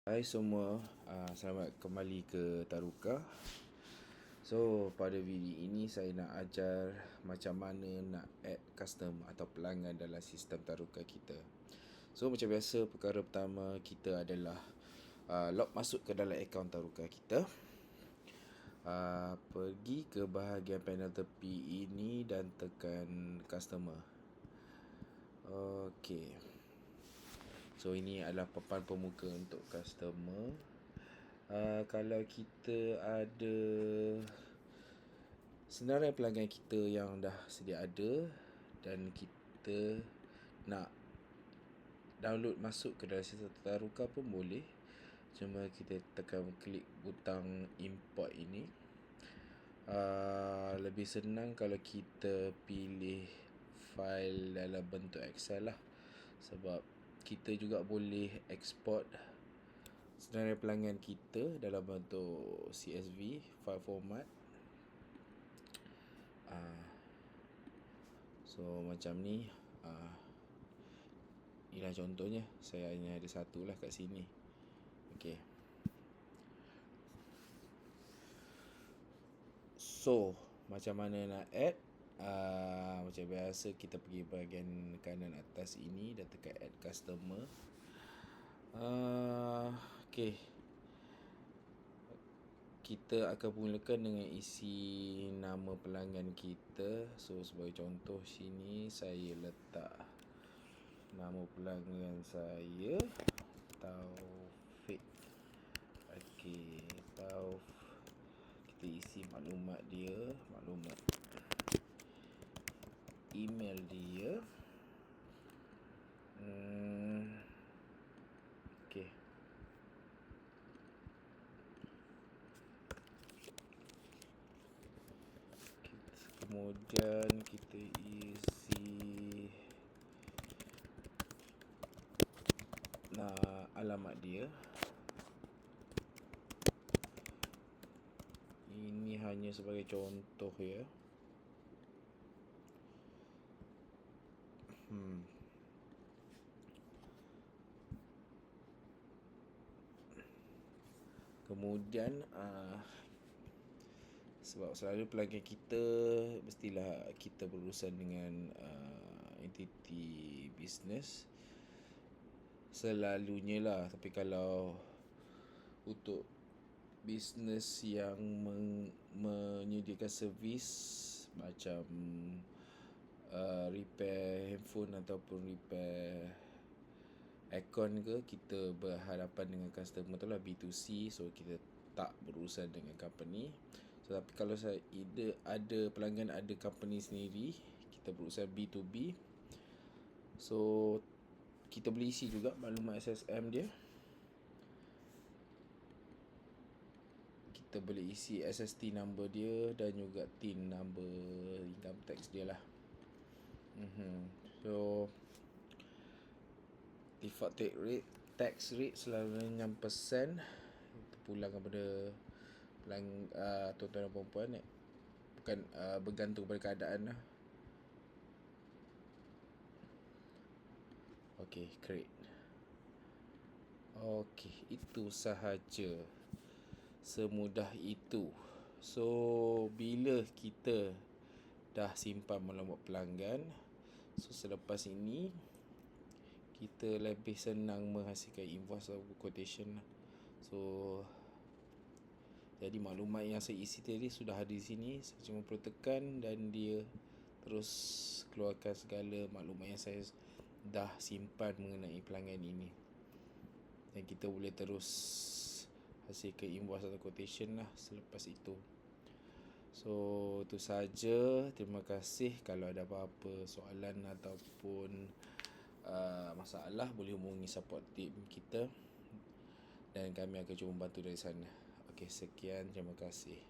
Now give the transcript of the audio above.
Hai semua, selamat kembali ke Taruka. So, pada video ini saya nak ajar macam mana nak add customer atau pelanggan dalam sistem Taruka kita. So, macam biasa, perkara pertama kita adalah log masuk ke dalam akaun Taruka kita. Pergi ke bahagian panel tepi ini dan tekan customer. Okey. So ini adalah papan pemuka untuk customer. Kalau kita ada senarai pelanggan kita yang dah sedia ada dan kita nak download masuk ke dalam sistem Taruka pun boleh. Cuma kita tekan klik butang import ini. Lebih senang kalau kita pilih file dalam bentuk Excel lah, sebab kita juga boleh export senarai pelanggan kita dalam bentuk CSV, file format. So macam ni. Inilah contohnya. Saya hanya ada satu lah kat sini. Okay. So macam mana nak add? Macam biasa kita pergi bahagian kanan atas ini dan tekan add customer. Okay. Kita akan mulakan dengan isi nama pelanggan kita. So sebagai contoh sini saya letak nama pelanggan saya Taufik. Okay, kita isi maklumat dia, maklumat email dia. Okay. Kemudian kita isi alamat dia. Ini hanya sebagai contoh ya. Kemudian sebab selalu pelanggan kita mestilah kita berurusan dengan entiti bisnes selalunya lah. Tapi kalau untuk bisnes yang menyediakan servis macam repair handphone ataupun repair aircon ke, kita berhadapan dengan customer tu lah B2C. So kita tak berurusan dengan company. So tapi kalau saya ada pelanggan ada company sendiri, kita berurusan B2B. So kita boleh isi juga maklumat SSM dia. Kita boleh isi SST number dia dan juga TIN number income tax dia lah. So default tax rate selalu 6%. Itu pulang kepada tuan-tuan dan puan-puan, bukan bergantung pada keadaan lah. Okay, create. Okay, itu sahaja. Semudah itu. So bila kita dah simpan maklumat pelanggan, so selepas ini kita lebih senang menghasilkan invoice atau quotation lah. So jadi maklumat yang saya isi tadi sudah ada di sini. Saya cuma perlu tekan dan dia terus keluarkan segala maklumat yang saya dah simpan mengenai pelanggan ini. Dan kita boleh terus hasilkan invoice atau quotation lah selepas itu. So itu saja. Terima kasih. Kalau ada apa-apa soalan ataupun masalah, boleh hubungi support team kita dan kami akan cuba membantu dari sana. Okey, sekian, terima kasih.